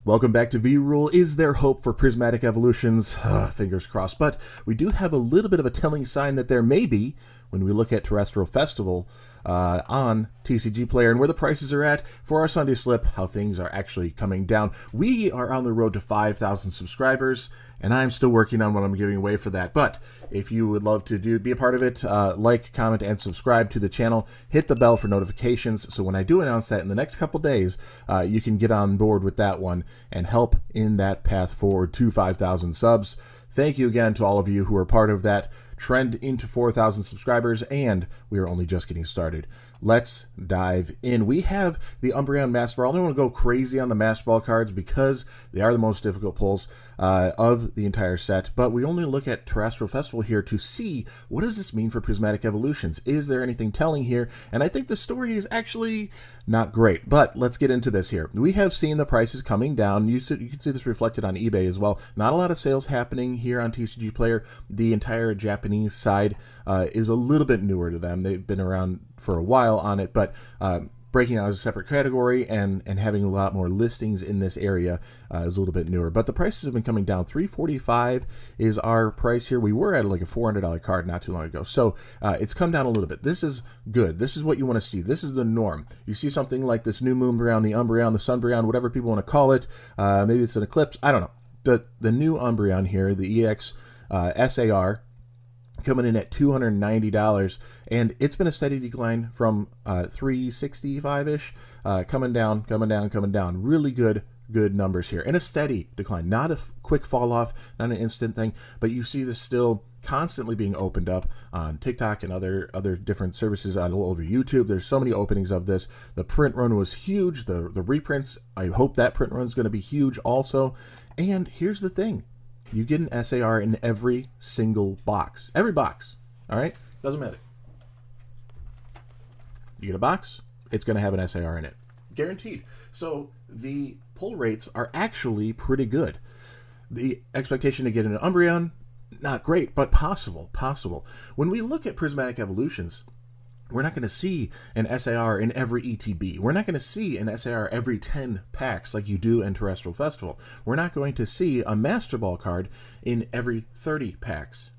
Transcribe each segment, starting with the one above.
Welcome back to V-Rule. Is there hope for Prismatic Evolutions? Fingers crossed. But we do have a little bit of a telling sign that there may be when we look at Terastal Festival on TCG Player and where the prices are at for our Sunday slip, how things are actually coming down. We are on the road to 5,000 subscribers, and I'm still working on what I'm giving away for that. But if you would love to be a part of it, like, comment, and subscribe to the channel. Hit the bell for notifications, so when I do announce that in the next couple days, you can get on board with that one and help in that path forward to 5,000 subs. Thank you again to all of you who are part of that trend into 4,000 subscribers, and we are only just getting started. Let's dive in. We have the Umbreon Master Ball. I don't want to go crazy on the Master Ball cards because they are the most difficult pulls of the entire set, but we only look at Terastal Festival here to see what does this mean for Prismatic Evolutions. Is there anything telling here? And I think the story is actually not great, but let's get into this here. We have seen the prices coming down. You can see this reflected on eBay as well. Not a lot of sales happening here on TCG Player. The entire Japanese side is a little bit newer to them. They've been around for a while on it, but breaking out as a separate category and having a lot more listings in this area is a little bit newer. But the prices have been coming down. $345 is our price here. We were at like a $400 card not too long ago, so it's come down a little bit. This is good. This is what you want to see. This is the norm. You see something like this new Moonbreon, the Umbreon, the Sunbreon, whatever people want to call it. Maybe it's an Eclipse. I don't know. The new Umbreon here, the EX SAR, coming in at $290, and it's been a steady decline from 365-ish, coming down. Really good numbers here, and a steady decline, not a quick fall off, not an instant thing, but you see this still constantly being opened up on TikTok and other different services all over YouTube. There's so many openings of this. The print run was huge. The reprints, I hope that print run is going to be huge also. And here's the thing. You get an SAR in every single box. Every box. All right? Doesn't matter. You get a box, it's going to have an SAR in it. Guaranteed. So the pull rates are actually pretty good. The expectation to get an Umbreon, not great, but possible. When we look at Prismatic Evolutions, we're not going to see an SAR in every ETB. We're not going to see an SAR every 10 packs like you do in Terastal Festival. We're not going to see a Master Ball card in every 30 packs.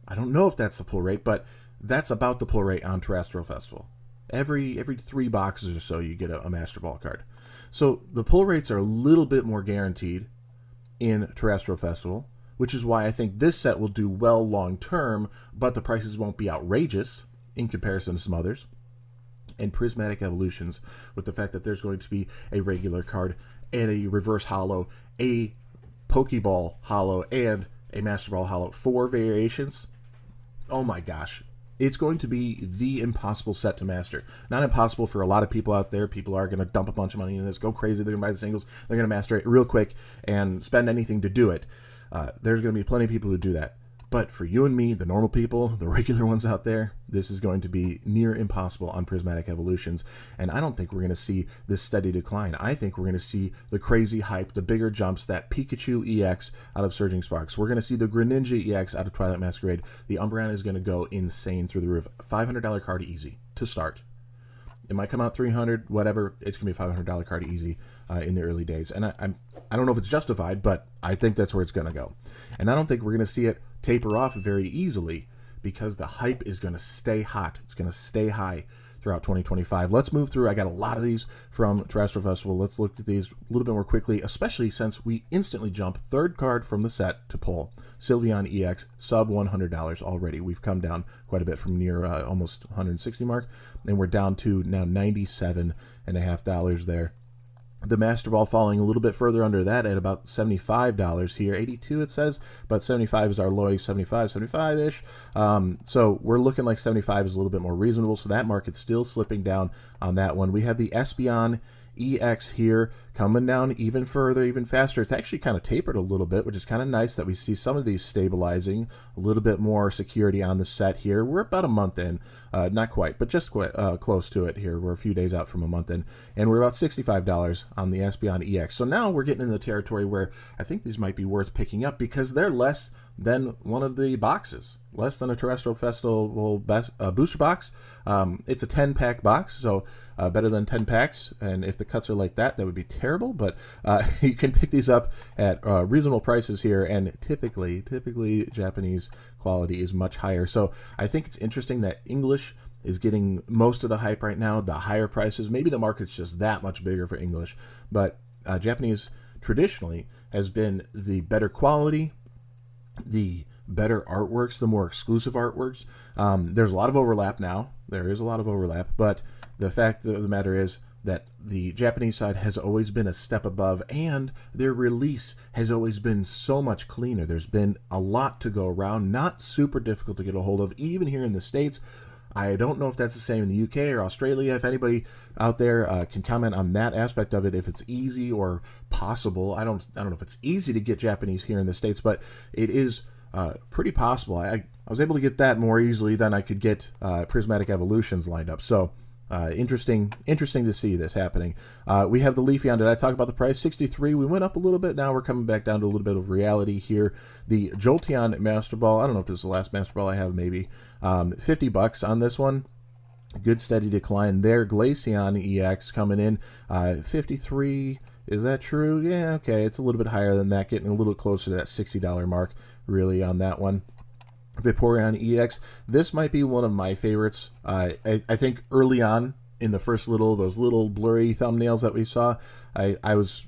I don't know if that's the pull rate, but that's about the pull rate on Terastal Festival. Every 3 boxes or so, you get a Master Ball card. So the pull rates are a little bit more guaranteed in Terastal Festival, which is why I think this set will do well long term, but the prices won't be outrageous in comparison to some others. And Prismatic Evolutions, with the fact that there's going to be a regular card and a reverse holo, a Pokeball holo, and a Master Ball holo, 4 variations. Oh my gosh. It's going to be the impossible set to master. Not impossible for a lot of people out there. People are going to dump a bunch of money in this, go crazy. They're going to buy the singles. They're going to master it real quick and spend anything to do it. There's going to be plenty of people who do that. But for you and me, the normal people, the regular ones out there, this is going to be near impossible on Prismatic Evolutions. And I don't think we're going to see this steady decline. I think we're going to see the crazy hype, the bigger jumps, that Pikachu EX out of Surging Sparks. We're going to see the Greninja EX out of Twilight Masquerade. The Umbreon is going to go insane through the roof. $500 card easy to start. It might come out $300, whatever. It's going to be a $500 card easy in the early days. And I don't know if it's justified, but I think that's where it's going to go. And I don't think we're going to see it taper off very easily because the hype is going to stay hot. It's going to stay high throughout 2025. Let's move through. I got a lot of these from Terastal Festival. Let's look at these a little bit more quickly, especially since we instantly jump third card from the set to pull. Sylveon EX, sub $100 already. We've come down quite a bit from near almost 160 mark, and we're down to now $97.50 there. The Master Ball falling a little bit further under that at about $75 here. 82 it says, but 75 is our lowest, 75-ish. So we're looking like 75 is a little bit more reasonable. So that market's still slipping down on that one. We have the Espeon EX here coming down even further, even faster. It's actually kind of tapered a little bit, which is kind of nice that we see some of these stabilizing, a little bit more security on the set here. We're about a month in, not quite, but just quite close to it here. We're a few days out from a month in, and we're about $65 on the Espeon EX. So now we're getting in the territory where I think these might be worth picking up because they're less than one of the boxes. Less than a Terastal Festival booster box. It's a 10-pack box, so better than 10 packs. And if the cuts are like that, that would be terrible. But you can pick these up at reasonable prices here, and typically Japanese quality is much higher. So I think it's interesting that English is getting most of the hype right now, the higher prices. Maybe the market's just that much bigger for English, but Japanese traditionally has been the better quality, the better artworks, the more exclusive artworks. There's a lot of overlap now. There is a lot of overlap, but the fact of the matter is that the Japanese side has always been a step above, and their release has always been so much cleaner. There's been a lot to go around, not super difficult to get a hold of, even here in the States. I don't know if that's the same in the UK or Australia. If anybody out there can comment on that aspect of it, if it's easy or possible. I don't know if it's easy to get Japanese here in the States, but it is pretty possible. I was able to get that more easily than I could get Prismatic Evolutions lined up. So interesting to see this happening. We have the Leafeon. Did I talk about the price? 63. We went up a little bit. Now we're coming back down to a little bit of reality here. The Jolteon Master Ball. I don't know if this is the last Master Ball I have. Maybe $50 on this one. Good steady decline there. Glaceon EX coming in 53. Is that true? Yeah, okay. It's a little bit higher than that, getting a little closer to that $60 mark, really, on that one. Vaporeon EX. This might be one of my favorites. I think early on in the first those little blurry thumbnails that we saw, I was,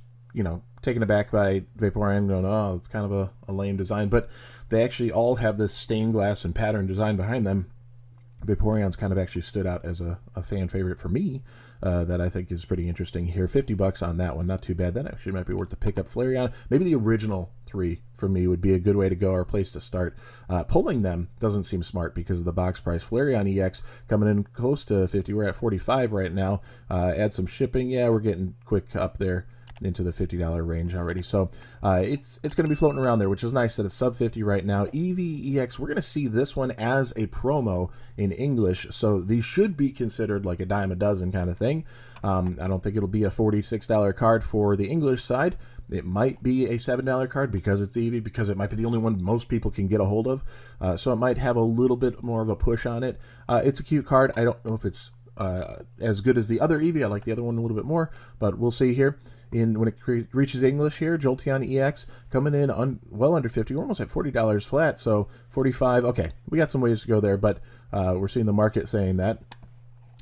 taken aback by Vaporeon, going, oh, it's kind of a lame design. But they actually all have this stained glass and pattern design behind them. Vaporeon's kind of actually stood out as a fan favorite for me that I think is pretty interesting here. $50 on that one, not too bad. That actually might be worth the pick up. Flareon, maybe the original 3 for me would be a good way to go, or a place to start. Pulling them doesn't seem smart because of the box price. Flareon EX coming in close to 50. We're at 45 right now. Add some shipping. Yeah, we're getting quick up there into the $50 range already. So it's going to be floating around there, which is nice that it's sub 50 right now. EVEX, we're going to see this one as a promo in English, so these should be considered like a dime a dozen kind of thing. I don't think it'll be a $46 card for the English side. It might be a $7 card because it's Eevee, because it might be the only one most people can get a hold of. So it might have a little bit more of a push on it. It's a cute card. I don't know if it's as good as the other Eevee. I like the other one a little bit more, but we'll see here. When it reaches English here, Jolteon EX coming in well under 50. We're almost at $40 flat, so 45. Okay, we got some ways to go there, but we're seeing the market saying that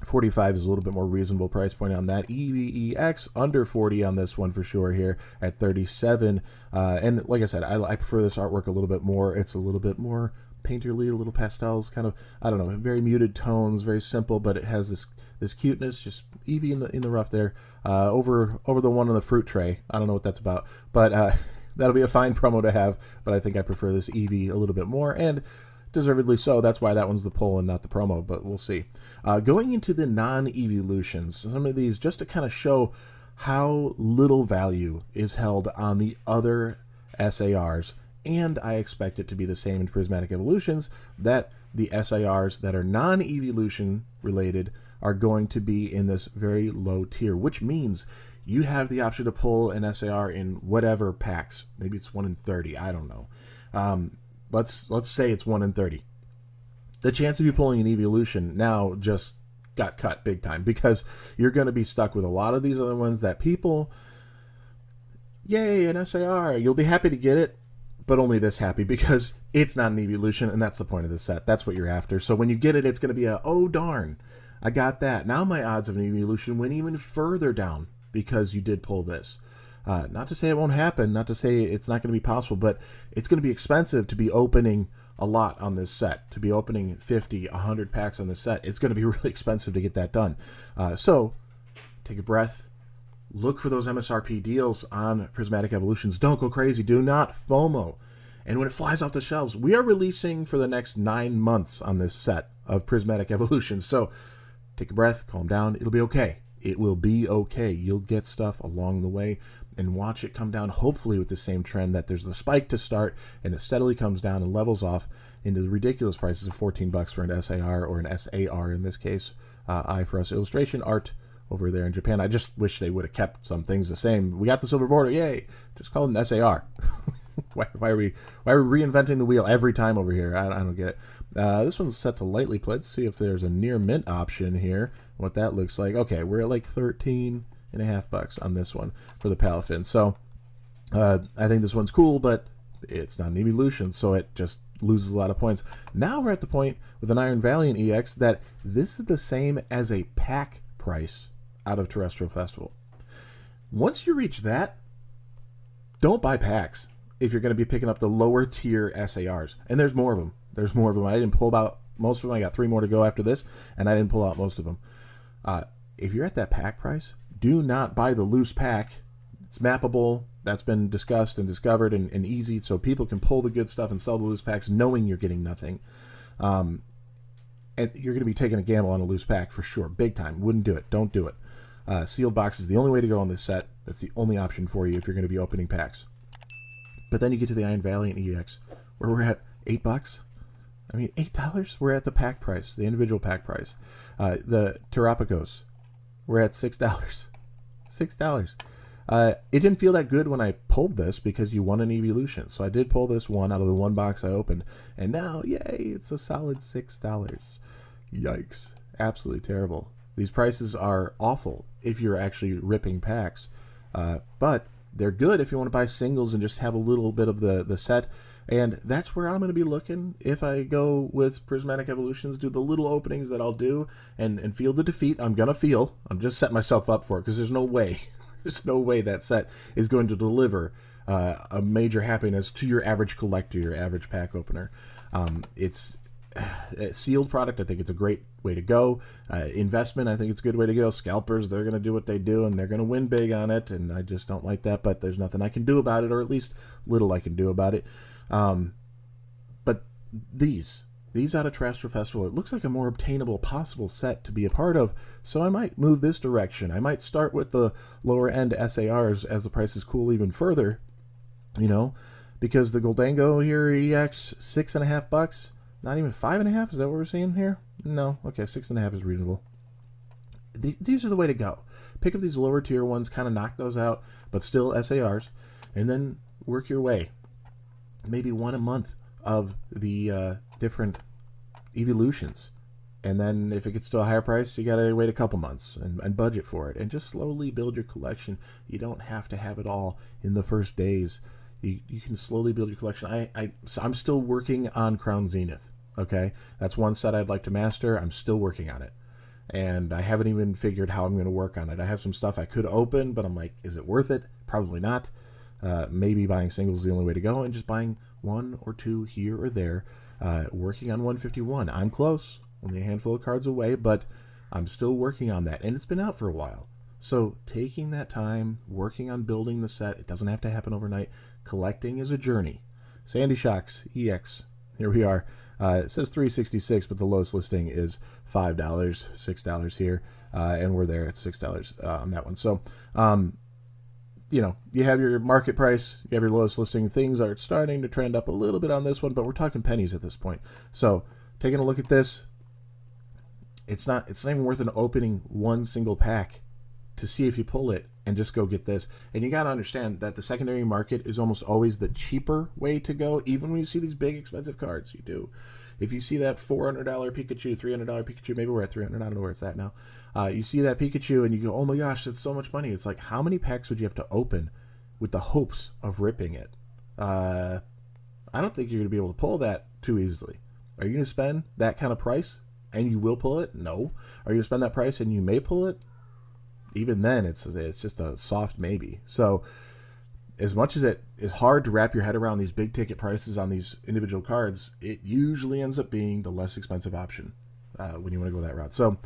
45 is a little bit more reasonable price point on that. EVEX under 40 on this one for sure here at 37. And like I said, I prefer this artwork a little bit more. It's a little bit more painterly, a little pastels, kind of, I don't know, very muted tones, very simple, but it has this cuteness, just Eevee in the rough there, over the one on the fruit tray. I don't know what that's about, but that'll be a fine promo to have, but I think I prefer this Eevee a little bit more, and deservedly so. That's why that one's the pull and not the promo, but we'll see. Going into the non-evolutions, some of these just to kind of show how little value is held on the other SARs, and I expect it to be the same in Prismatic Evolutions, that the SARs that are non-evolution related are going to be in this very low tier, which means you have the option to pull an SAR in whatever packs. Maybe it's 1 in 30, I don't know. Let's say it's 1 in 30. The chance of you pulling an evolution now just got cut big time, because you're going to be stuck with a lot of these other ones that people, yay, an SAR, you'll be happy to get it, but only this happy, because it's not an evolution, and that's the point of the set. That's what you're after. So when you get it, it's going to be oh darn, I got that. Now my odds of an evolution went even further down because you did pull this. Not to say it won't happen, not to say it's not going to be possible, but it's going to be expensive to be opening a lot on this set, to be opening 50, 100 packs on this set. It's going to be really expensive to get that done. So take a breath. Look for those MSRP deals on Prismatic Evolutions. Don't go crazy. Do not FOMO. And when it flies off the shelves, we are releasing for the next 9 months on this set of Prismatic Evolutions. So take a breath, calm down. It'll be okay. It will be okay. You'll get stuff along the way, and watch it come down, hopefully with the same trend that there's the spike to start and it steadily comes down and levels off into the ridiculous prices of $14 for an SAR, or an SAR in this case. I for Us illustration art over there in Japan. I just wish they would have kept some things the same. We got the silver border, yay! Just call it an SAR. Why are we reinventing the wheel every time over here? I don't get it. This one's set to lightly played. Let's see if there's a near mint option here. What that looks like. Okay, we're at like $13.50 on this one for the Palafin. So I think this one's cool, but it's not an evolution, so it just loses a lot of points. Now we're at the point with an Iron Valiant EX that this is the same as a pack price out of Terastal Festival. Once you reach that, don't buy packs if you're going to be picking up the lower tier SARs. And there's more of them. There's more of them. I didn't pull out most of them. I got 3 more to go after this, and I didn't pull out most of them. If you're at that pack price, do not buy the loose pack. It's mappable. That's been discussed and discovered and easy, so people can pull the good stuff and sell the loose packs knowing you're getting nothing. And you're going to be taking a gamble on a loose pack for sure. Big time. Wouldn't do it. Don't do it. Sealed box is the only way to go on this set. That's the only option for you if you're going to be opening packs. But then you get to the Iron Valiant EX, where we're at $8. I mean, $8. We're at the pack price, the individual pack price. The Terapagos, we're at $6. $6. It didn't feel that good when I pulled this because you won an evolution. So I did pull this one out of the one box I opened. And now, yay, it's a solid $6. Yikes. Absolutely terrible. These prices are awful if you're actually ripping packs. But they're good if you want to buy singles and just have a little bit of the set. And that's where I'm going to be looking if I go with Prismatic Evolutions, do the little openings that I'll do and feel the defeat I'm going to feel. I'm just setting myself up for it because there's no way. There's no way that set is going to deliver a major happiness to your average collector, your average pack opener. It's a sealed product. I think it's a great way to go. Investment, I think it's a good way to go. Scalpers, they're going to do what they do, and they're going to win big on it, and I just don't like that, but there's nothing I can do about it, or at least little I can do about it. But these out of Terastal Festival, it looks like a more obtainable possible set to be a part of, so I might move this direction. I might start with the lower end SARs as the prices cool even further, you know, because the Goldango here, EX, $6.50, not even $5.50, is that what we're seeing here? No, okay, $6.50 is reasonable. These are the way to go. Pick up these lower tier ones, kind of knock those out, but still SARs, and then work your way. Maybe one a month of the different evolutions, and then if it gets to a higher price, you gotta wait a couple months and budget for it, and just slowly build your collection. You don't have to have it all in the first days. You can slowly build your collection. So I'm still working on Crown Zenith. Okay, that's one set I'd like to master. I'm still working on it, and I haven't even figured how I'm going to work on it. I have some stuff I could open, but I'm like, is it worth it? Probably not. Maybe buying singles is the only way to go, and just buying 1 or 2 here or there. Working on 151. I'm close, only a handful of cards away, but I'm still working on that, and it's been out for a while. So taking that time, working on building the set, it doesn't have to happen overnight. Collecting is a journey. Sandy Shocks EX, here we are. It says $3.66, but the lowest listing is $5, $6 here, and we're there at $6 on that one. So, you know, you have your market price, you have your lowest listing. Things are starting to trend up a little bit on this one, but we're talking pennies at this point. So, taking a look at this, it's not even worth an opening one single pack to see if you pull it and just go get this. And you got to understand that the secondary market is almost always the cheaper way to go, even when you see these big expensive cards. You do. If you see that $400 Pikachu, $300 Pikachu, maybe we're at $300, I don't know where it's at now. You see that Pikachu and you go, oh my gosh, that's so much money. It's like, how many packs would you have to open with the hopes of ripping it? I don't think you're going to be able to pull that too easily. Are you going to spend that kind of price and you will pull it? No. Are you going to spend that price and you may pull it? Even then, it's just a soft maybe. So as much as it is hard to wrap your head around these big ticket prices on these individual cards, it usually ends up being the less expensive option when you want to go that route. So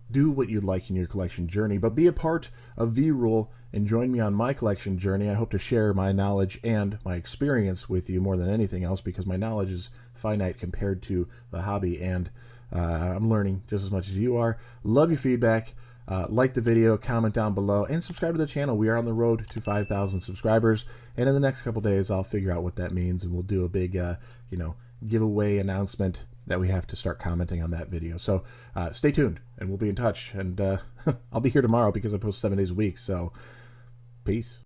do what you'd like in your collection journey, but be a part of V-Rule and join me on my collection journey. I hope to share my knowledge and my experience with you more than anything else, because my knowledge is finite compared to the hobby, and I'm learning just as much as you are. Love your feedback. Like the video, comment down below, and subscribe to the channel. We are on the road to 5,000 subscribers, and in the next couple days, I'll figure out what that means, and we'll do a big, giveaway announcement that we have to start commenting on that video. So stay tuned, and we'll be in touch. And I'll be here tomorrow because I post 7 days a week. So peace.